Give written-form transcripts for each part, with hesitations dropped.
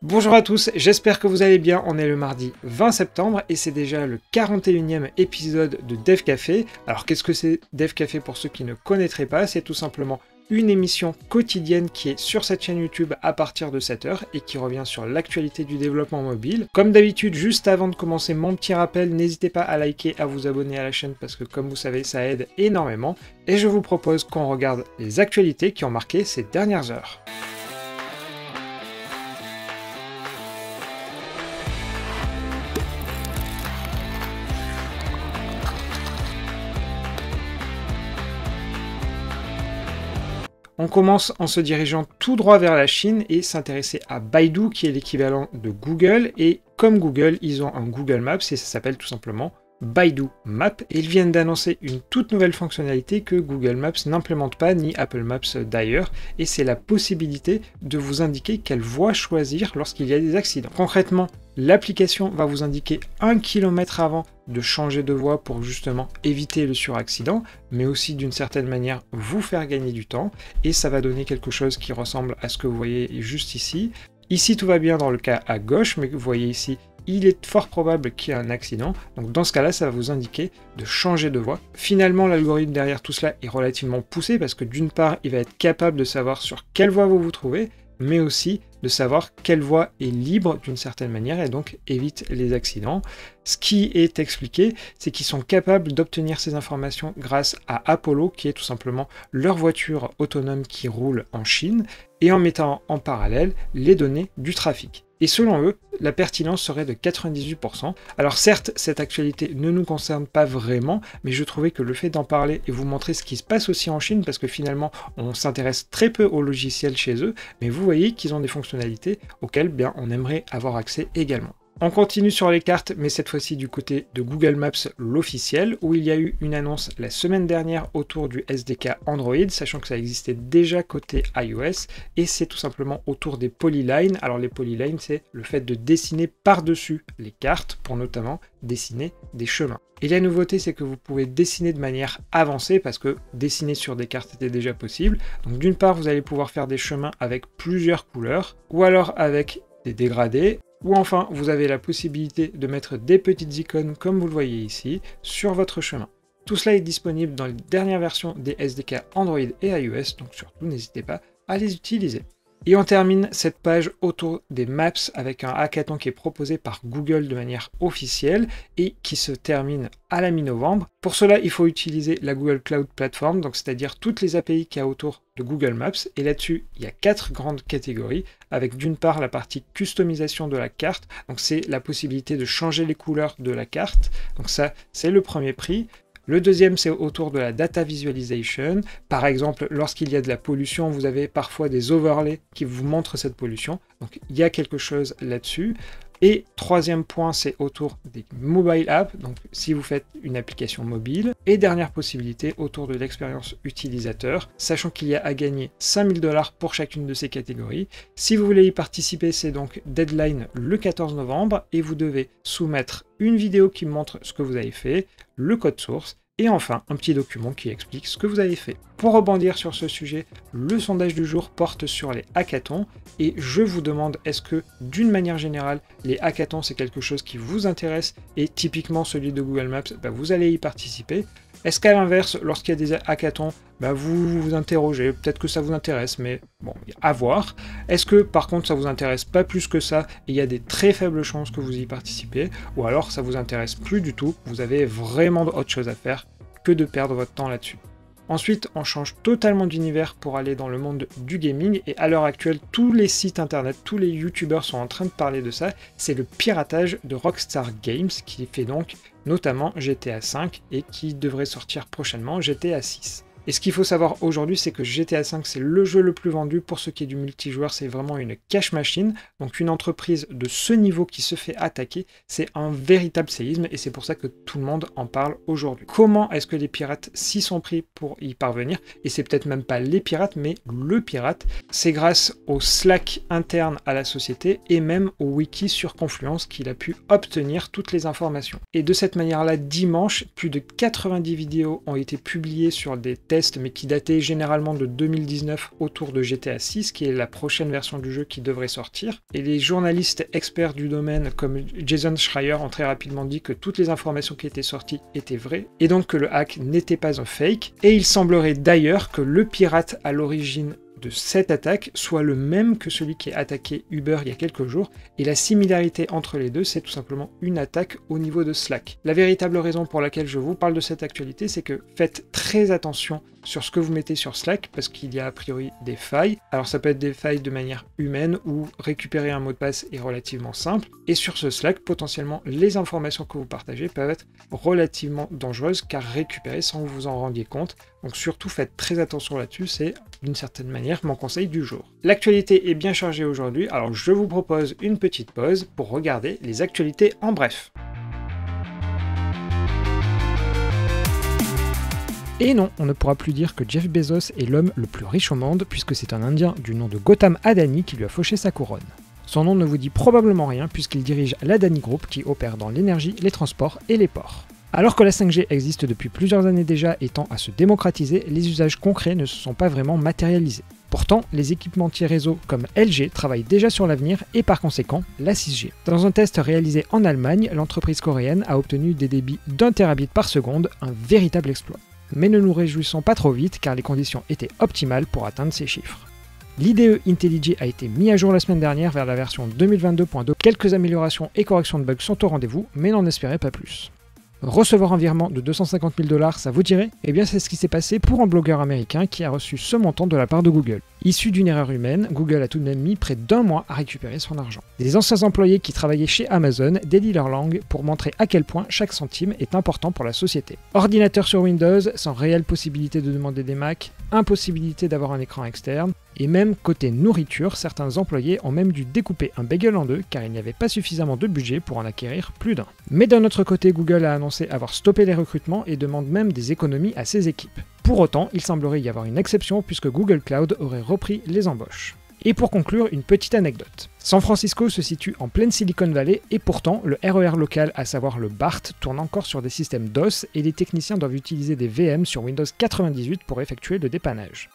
Bonjour à tous, j'espère que vous allez bien. On est le mardi 20 septembre et c'est déjà le 41e épisode de Dev Café. Alors qu'est-ce que c'est Dev Café pour ceux qui ne connaîtraient pas? C'est tout simplement une émission quotidienne qui est sur cette chaîne YouTube à partir de 7h et qui revient sur l'actualité du développement mobile. Comme d'habitude, juste avant de commencer mon petit rappel, n'hésitez pas à liker, à vous abonner à la chaîne parce que comme vous savez, ça aide énormément. Et je vous propose qu'on regarde les actualités qui ont marqué ces dernières heures. On commence en se dirigeant tout droit vers la Chine et s'intéresser à Baidu, qui est l'équivalent de Google. Et comme Google, ils ont un Google Maps et ça s'appelle tout simplement Baidu Maps. Et ils viennent d'annoncer une toute nouvelle fonctionnalité que Google Maps n'implémente pas, ni Apple Maps d'ailleurs. Et c'est la possibilité de vous indiquer quelle voie choisir lorsqu'il y a des accidents. Concrètement, l'application va vous indiquer 1 km avant de changer de voie pour justement éviter le suraccident, mais aussi d'une certaine manière vous faire gagner du temps, et ça va donner quelque chose qui ressemble à ce que vous voyez juste ici. Ici tout va bien dans le cas à gauche, mais vous voyez ici, il est fort probable qu'il y ait un accident, donc dans ce cas-là, ça va vous indiquer de changer de voie. Finalement, l'algorithme derrière tout cela est relativement poussé, parce que d'une part, il va être capable de savoir sur quelle voie vous vous trouvez, mais aussi de savoir quelle voie est libre d'une certaine manière et donc évite les accidents. Ce qui est expliqué, c'est qu'ils sont capables d'obtenir ces informations grâce à Apollo, qui est tout simplement leur voiture autonome qui roule en Chine, et en mettant en parallèle les données du trafic. Et selon eux, la pertinence serait de 98%. Alors certes, cette actualité ne nous concerne pas vraiment, mais je trouvais que le fait d'en parler et vous montrer ce qui se passe aussi en Chine, parce que finalement, on s'intéresse très peu aux logiciels chez eux, mais vous voyez qu'ils ont des fonctionnalités auxquelles bien, on aimerait avoir accès également. On continue sur les cartes, mais cette fois-ci du côté de Google Maps, l'officiel, où il y a eu une annonce la semaine dernière autour du SDK Android, sachant que ça existait déjà côté iOS, et c'est tout simplement autour des polylines. Alors les polylines, c'est le fait de dessiner par-dessus les cartes, pour notamment dessiner des chemins. Et la nouveauté, c'est que vous pouvez dessiner de manière avancée, parce que dessiner sur des cartes était déjà possible. Donc d'une part, vous allez pouvoir faire des chemins avec plusieurs couleurs, ou alors avec des dégradés, ou enfin, vous avez la possibilité de mettre des petites icônes, comme vous le voyez ici, sur votre chemin. Tout cela est disponible dans les dernières versions des SDK Android et iOS, donc surtout n'hésitez pas à les utiliser. Et on termine cette page autour des Maps avec un hackathon qui est proposé par Google de manière officielle et qui se termine à la mi-novembre. Pour cela, il faut utiliser la Google Cloud Platform, donc c'est-à-dire toutes les API qu'il y a autour de Google Maps. Et là-dessus, il y a 4 grandes catégories, avec d'une part la partie customisation de la carte, donc c'est la possibilité de changer les couleurs de la carte, donc ça c'est le premier prix. Le deuxième, c'est autour de la data visualization. Par exemple, lorsqu'il y a de la pollution, vous avez parfois des overlays qui vous montrent cette pollution. Donc, il y a quelque chose là-dessus. Et troisième point, c'est autour des mobile apps, donc si vous faites une application mobile. Et dernière possibilité, autour de l'expérience utilisateur, sachant qu'il y a à gagner 5000 $ pour chacune de ces catégories. Si vous voulez y participer, c'est donc deadline le 14 novembre et vous devez soumettre une vidéo qui montre ce que vous avez fait, le code source, et enfin un petit document qui explique ce que vous avez fait. Pour rebondir sur ce sujet, le sondage du jour porte sur les hackathons et je vous demande est-ce que d'une manière générale les hackathons c'est quelque chose qui vous intéresse et typiquement celui de Google Maps, vous allez y participer. Est-ce qu'à l'inverse, lorsqu'il y a des hackathons, vous vous interrogez, peut-être que ça vous intéresse, mais bon, à voir. Est-ce que par contre ça vous intéresse pas plus que ça, et il y a des très faibles chances que vous y participez, ou alors ça vous intéresse plus du tout, vous avez vraiment autre chose à faire que de perdre votre temps là-dessus. Ensuite, on change totalement d'univers pour aller dans le monde du gaming, et à l'heure actuelle, tous les sites internet, tous les youtubeurs sont en train de parler de ça, c'est le piratage de Rockstar Games, qui fait donc notamment GTA V, et qui devrait sortir prochainement GTA 6. Et ce qu'il faut savoir aujourd'hui, c'est que GTA V, c'est le jeu le plus vendu. Pour ce qui est du multijoueur, c'est vraiment une cash machine. Donc une entreprise de ce niveau qui se fait attaquer, c'est un véritable séisme et c'est pour ça que tout le monde en parle aujourd'hui. Comment est-ce que les pirates s'y sont pris pour y parvenir? Et c'est peut-être même pas les pirates, mais le pirate. C'est grâce au Slack interne à la société et même au wiki sur Confluence qu'il a pu obtenir toutes les informations. Et de cette manière-là, dimanche, plus de 90 vidéos ont été publiées sur des tests tests, mais qui dataient généralement de 2019 autour de GTA 6, qui est la prochaine version du jeu qui devrait sortir. Et les journalistes experts du domaine, comme Jason Schreier, ont très rapidement dit que toutes les informations qui étaient sorties étaient vraies, et donc que le hack n'était pas un fake. Et il semblerait d'ailleurs que le pirate à l'origine de cette attaque soit le même que celui qui a attaqué Uber il y a quelques jours, et la similarité entre les deux, c'est tout simplement une attaque au niveau de Slack. La véritable raison pour laquelle je vous parle de cette actualité, c'est que faites très attention sur ce que vous mettez sur Slack, parce qu'il y a a priori des failles. Alors ça peut être des failles de manière humaine, ou récupérer un mot de passe est relativement simple, et sur ce Slack, potentiellement, les informations que vous partagez peuvent être relativement dangereuses, car récupérées sans que vous vous en rendiez compte. Donc surtout faites très attention là-dessus, c'est d'une certaine manière mon conseil du jour. L'actualité est bien chargée aujourd'hui, alors je vous propose une petite pause pour regarder les actualités en bref. Et non, on ne pourra plus dire que Jeff Bezos est l'homme le plus riche au monde, puisque c'est un Indien du nom de Gautam Adani qui lui a fauché sa couronne. Son nom ne vous dit probablement rien, puisqu'il dirige l'Adani Group qui opère dans l'énergie, les transports et les ports. Alors que la 5G existe depuis plusieurs années déjà et tend à se démocratiser, les usages concrets ne se sont pas vraiment matérialisés. Pourtant, les équipementiers réseau comme LG travaillent déjà sur l'avenir et par conséquent la 6G. Dans un test réalisé en Allemagne, l'entreprise coréenne a obtenu des débits d'1 Tbit par seconde, un véritable exploit. Mais ne nous réjouissons pas trop vite car les conditions étaient optimales pour atteindre ces chiffres. L'IDE IntelliJ a été mis à jour la semaine dernière vers la version 2022.2. Quelques améliorations et corrections de bugs sont au rendez-vous, mais n'en espérez pas plus. Recevoir un virement de 250 000 $, ça vous dirait? Eh bien c'est ce qui s'est passé pour un blogueur américain qui a reçu ce montant de la part de Google. Issu d'une erreur humaine, Google a tout de même mis près d'1 mois à récupérer son argent. Des anciens employés qui travaillaient chez Amazon dédient leur langue pour montrer à quel point chaque centime est important pour la société. Ordinateur sur Windows, sans réelle possibilité de demander des Macs, impossibilité d'avoir un écran externe, et même côté nourriture, certains employés ont même dû découper un bagel en deux car il n'y avait pas suffisamment de budget pour en acquérir plus d'un. Mais d'un autre côté, Google a annoncé avoir stoppé les recrutements et demande même des économies à ses équipes. Pour autant, il semblerait y avoir une exception puisque Google Cloud aurait repris les embauches. Et pour conclure, une petite anecdote. San Francisco se situe en pleine Silicon Valley et pourtant, le RER local, à savoir le BART, tourne encore sur des systèmes DOS et les techniciens doivent utiliser des VM sur Windows 98 pour effectuer le dépannage.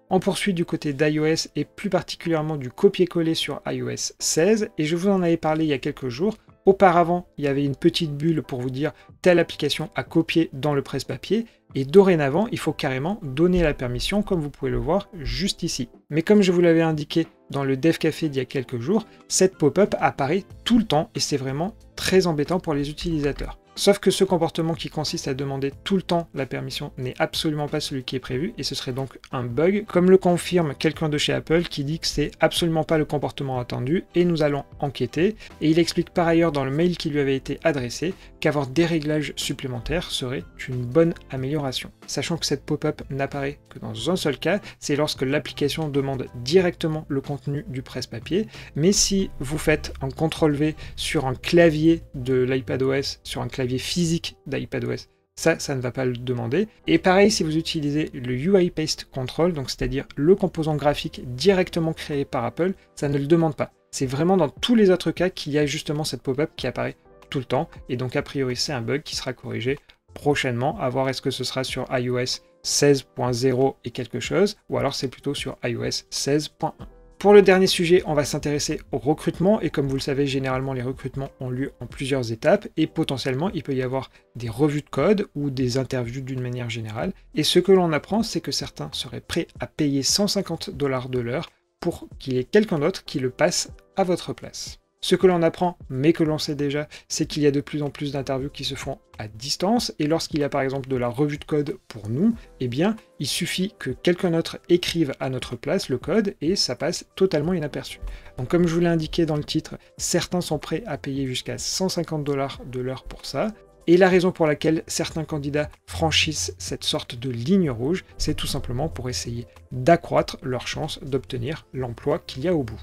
On poursuit du côté d'iOS et plus particulièrement du copier-coller sur iOS 16 et je vous en avais parlé il y a quelques jours. Auparavant, il y avait une petite bulle pour vous dire telle application à copier dans le presse-papier et dorénavant, il faut carrément donner la permission comme vous pouvez le voir juste ici. Mais comme je vous l'avais indiqué dans le Dev Café d'il y a quelques jours, cette pop-up apparaît tout le temps et c'est vraiment très embêtant pour les utilisateurs. Sauf que ce comportement qui consiste à demander tout le temps la permission n'est absolument pas celui qui est prévu et ce serait donc un bug, comme le confirme quelqu'un de chez Apple qui dit que c'est absolument pas le comportement attendu et nous allons enquêter. Et il explique par ailleurs dans le mail qui lui avait été adressé qu'avoir des réglages supplémentaires serait une bonne amélioration. Sachant que cette pop-up n'apparaît que dans un seul cas, c'est lorsque l'application demande directement le contenu du presse-papier, mais si vous faites un CTRL-V sur un clavier de l'iPadOS, sur un clavier physique d'iPadOS, ça ne va pas le demander. Et pareil si vous utilisez le UI Paste Control, donc c'est-à-dire le composant graphique directement créé par Apple, ça ne le demande pas. C'est vraiment dans tous les autres cas qu'il y a justement cette pop-up qui apparaît tout le temps, et donc a priori c'est un bug qui sera corrigé prochainement, à voir est-ce que ce sera sur iOS 16.0 et quelque chose, ou alors c'est plutôt sur iOS 16.1. Pour le dernier sujet, on va s'intéresser au recrutement, et comme vous le savez, généralement les recrutements ont lieu en plusieurs étapes, et potentiellement il peut y avoir des revues de code ou des interviews d'une manière générale, et ce que l'on apprend, c'est que certains seraient prêts à payer 150 $ de l'heure pour qu'il y ait quelqu'un d'autre qui le passe à votre place. Ce que l'on apprend, mais que l'on sait déjà, c'est qu'il y a de plus en plus d'interviews qui se font à distance, et lorsqu'il y a par exemple de la revue de code pour nous, eh bien, il suffit que quelqu'un d'autre écrive à notre place le code, et ça passe totalement inaperçu. Donc comme je vous l'ai indiqué dans le titre, certains sont prêts à payer jusqu'à 150 $ de l'heure pour ça, et la raison pour laquelle certains candidats franchissent cette sorte de ligne rouge, c'est tout simplement pour essayer d'accroître leurs chances d'obtenir l'emploi qu'il y a au bout.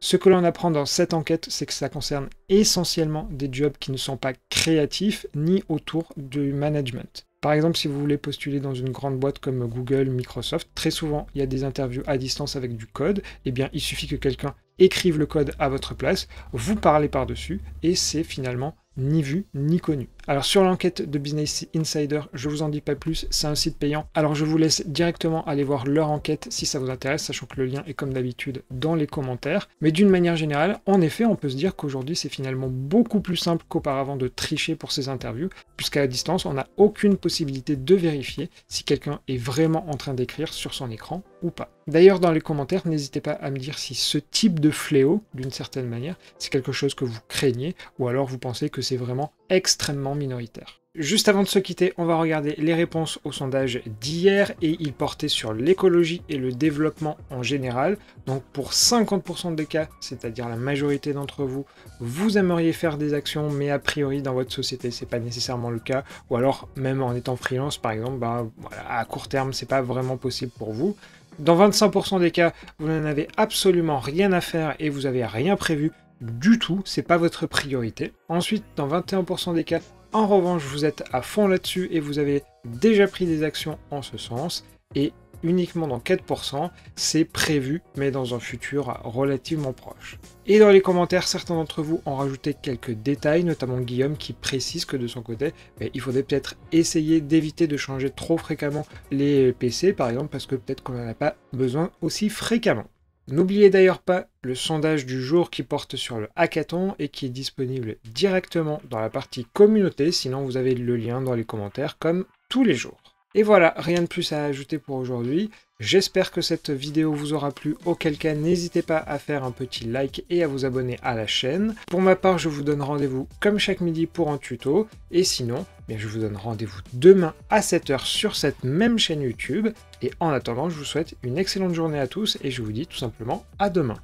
Ce que l'on apprend dans cette enquête, c'est que ça concerne essentiellement des jobs qui ne sont pas créatifs ni autour du management. Par exemple, si vous voulez postuler dans une grande boîte comme Google, Microsoft, très souvent il y a des interviews à distance avec du code, et bien il suffit que quelqu'un écrive le code à votre place, vous parlez par-dessus, et c'est finalement ni vu, ni connu. Alors sur l'enquête de Business Insider, je vous en dis pas plus, c'est un site payant. Alors je vous laisse directement aller voir leur enquête si ça vous intéresse, sachant que le lien est comme d'habitude dans les commentaires. Mais d'une manière générale, en effet, on peut se dire qu'aujourd'hui c'est finalement beaucoup plus simple qu'auparavant de tricher pour ces interviews, puisqu'à distance, on n'a aucune possibilité de vérifier si quelqu'un est vraiment en train d'écrire sur son écran ou pas. D'ailleurs, dans les commentaires, n'hésitez pas à me dire si ce type de fléau, d'une certaine manière, c'est quelque chose que vous craignez, ou alors vous pensez que c'est vraiment extrêmement minoritaire. Juste avant de se quitter, on va regarder les réponses au sondage d'hier, et il portait sur l'écologie et le développement en général. Donc pour 50% des cas, c'est-à-dire la majorité d'entre vous, vous aimeriez faire des actions, mais a priori dans votre société, c'est pas nécessairement le cas, ou alors même en étant freelance par exemple, voilà, à court terme, c'est pas vraiment possible pour vous. Dans 25% des cas, vous n'en avez absolument rien à faire et vous n'avez rien prévu du tout, c'est pas votre priorité. Ensuite, dans 21% des cas, en revanche, vous êtes à fond là-dessus et vous avez déjà pris des actions en ce sens. Et uniquement dans 4%, c'est prévu, mais dans un futur relativement proche. Et dans les commentaires, certains d'entre vous ont rajouté quelques détails, notamment Guillaume qui précise que de son côté, il faudrait peut-être essayer d'éviter de changer trop fréquemment les PC, par exemple, parce que peut-être qu'on n'en a pas besoin aussi fréquemment. N'oubliez d'ailleurs pas le sondage du jour qui porte sur le hackathon et qui est disponible directement dans la partie communauté, sinon vous avez le lien dans les commentaires comme tous les jours. Et voilà, rien de plus à ajouter pour aujourd'hui. J'espère que cette vidéo vous aura plu, auquel cas n'hésitez pas à faire un petit like et à vous abonner à la chaîne. Pour ma part, je vous donne rendez-vous comme chaque midi pour un tuto, et sinon, je vous donne rendez-vous demain à 7 h sur cette même chaîne YouTube. Et en attendant, je vous souhaite une excellente journée à tous et je vous dis tout simplement à demain.